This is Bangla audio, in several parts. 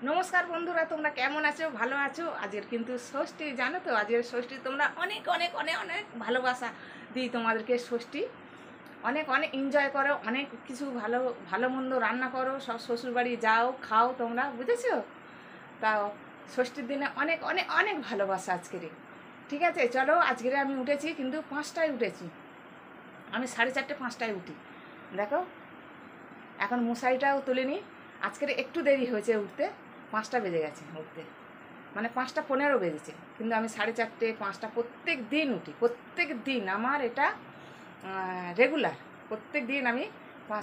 নমস্কার বন্ধুরা, তোমরা কেমন আছো? ভালো আছো? আজকের কিন্তু ষষ্ঠী, জানো তো? আজকের ষষ্ঠী তোমরা অনেক অনেক অনেক অনেক ভালোবাসা দিই তোমাদেরকে। ষষ্ঠী অনেক অনেক এনজয় করো, অনেক কিছু ভালো ভালো মন্দ রান্না করো, সব শ্বশুরবাড়ি যাও, খাও তোমরা, বুঝেছো? তাও ষষ্ঠীর দিনে অনেক অনেক অনেক ভালোবাসা আজকের। ঠিক আছে, চলো। আজকের আমি উঠেছি কিন্তু 5টায় উঠেছি। আমি 4:30 5টায় উঠি। দেখো, এখন মশারিটাও তুলিনি। আজকের একটু দেরি হয়েছে উঠতে, 5টা বেজে গেছে উঠতে, মানে 5টা 15 বেজেছে, কিন্তু আমি 4:30 5টা প্রত্যেক দিন উঠি। প্রত্যেক দিন আমার এটা রেগুলার। প্রত্যেক দিন আমি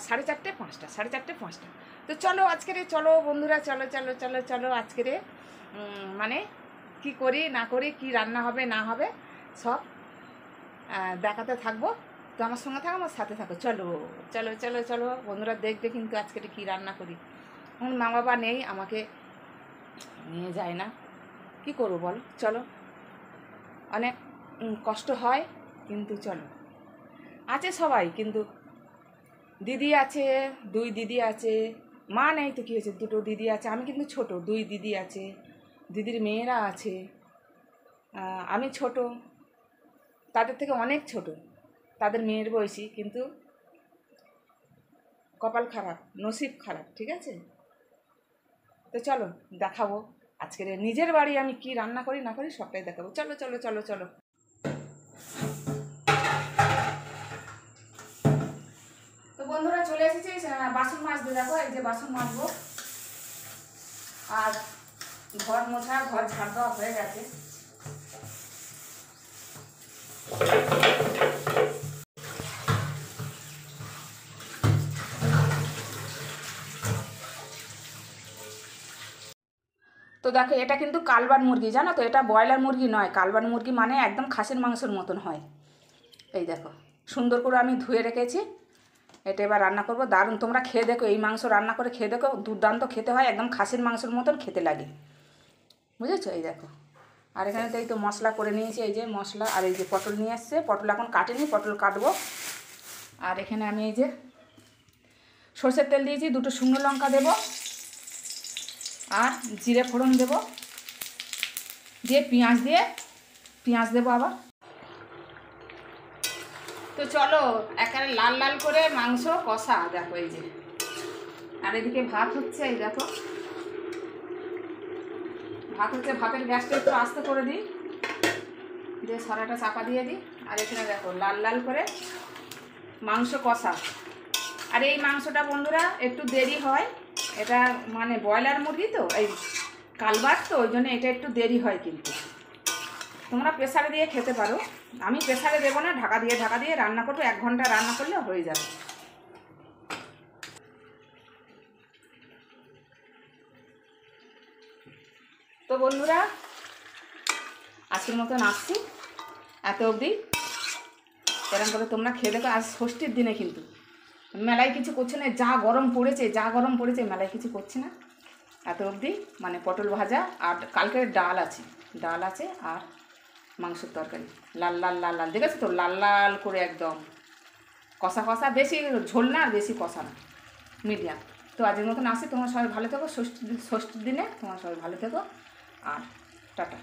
4:30 5টা, 4:30 5টা। তো চলো আজকের, চলো বন্ধুরা, চলো চলো চলো চলো আজকের মানে কি করি না করি, কি রান্না হবে না হবে সব দেখাতে থাকবো। তো আমার সঙ্গে থাকো, আমার সাথে থাকো। চলো চলো চলো চলো বন্ধুরা, দেখবে কিন্তু আজকে কী রান্না করি। এখন মা বাবা নেই, আমাকে নিয়ে যায় না, কি করবো বল। চলো, অনেক কষ্ট হয়, কিন্তু চলো। আছে সবাই, কিন্তু দিদি আছে, 2 দিদি আছে। মা নেই তো কী হয়েছে, 2 দিদি আছে। আমি কিন্তু ছোট, 2 দিদি আছে, দিদির মেয়েরা আছে। আমি ছোট, তাদের থেকে অনেক ছোট, তাদের মেয়ের বয়সী, কিন্তু কপাল খারাপ, নসিব খারাপ। ঠিক আছে, তো চলো দেখাবো আজকের নিজের বাড়ি আমি কি রান্না করি না করি, সবটাই দেখাবো। চলো চলো চলো চলো। তো বন্ধুরা চলে এসেছি বাসন মাজতে। দেখো, এই যে বাসন মাজবো, আর ঘর মোছা, ঘর ঝাড় দেওয়া হয়ে গেছে। তো দেখো, এটা কিন্তু কালবান মুরগি, জানো তো? এটা ব্রয়লার মুরগি নয়, কালবান মুরগি মানে একদম খাসির মাংসের মতন হয়। এই দেখো, সুন্দর করে আমি ধুয়ে রেখেছি। এটা এবার রান্না করবো। দারুণ, তোমরা খেয়ে দেখো, এই মাংস রান্না করে খেয়ে দেখো, দুর্দান্ত খেতে হয়, একদম খাসির মাংসের মতন খেতে লাগে, বুঝেছো? এই দেখো, আর এখানে তো এই তো মশলা করে নিয়েছি, এই যে মশলা। আর এই যে পটল নিয়ে এসছে, পটল এখন কাটেনি, পটল কাটবো। আর এখানে আমি এই যে সরষের তেল দিয়েছি, 2টো শুকনো লঙ্কা দেবো, আর জিরে ফোড়ন দেবো, দিয়ে পেঁয়াজ দেবো আবার। তো চলো, একেবারে লাল লাল করে মাংস কষা। দেখো এই যে, আর এদিকে ভাত হচ্ছে, এই দেখো ভাত হচ্ছে। ভাতের গ্যাসটা একটু আস্তে করে দিই, দিয়ে সরাটা চাপা দিয়ে দিই। আর এখানে দেখো লাল লাল করে মাংস কষা। আর এই মাংসটা বন্ধুরা একটু দেরি হয়, এটা মানে ব্রয়লার মুরগি তো, এই কালবাট তো, ওই জন্য এটা একটু দেরি হয়। কিন্তু তোমরা প্রেসারে দিয়ে খেতে পারো, আমি প্রেসারে দেবো না, ঢাকা দিয়ে রান্না করবো। 1 ঘন্টা রান্না করলে হয়ে যাবে। তো বন্ধুরা, আজকের মতন আসছি এত অবধি। এরকম করে তোমরা খেয়ে দেখো। আজ ষষ্ঠীর দিনে কিন্তু মেলায় কিছু করছে না, যা গরম পড়েছে মেলায় কিছু করছে না। এত অবধি মানে পটল ভাজা, আর কালকের ডাল আছে, আর মাংসের তরকারি। লাল লাল লাল লাল, দেখেছো তো? লাল লাল করে একদম কষা কষা, বেশি ঝোল না আর বেশি কষা না, মিডিয়াম। তো আজকের মতন আসি, তোমরা সবাই ভালো থেকো। ষষ্ঠীর দিনে তোমরা সবাই ভালো থেকো, আর টাটা।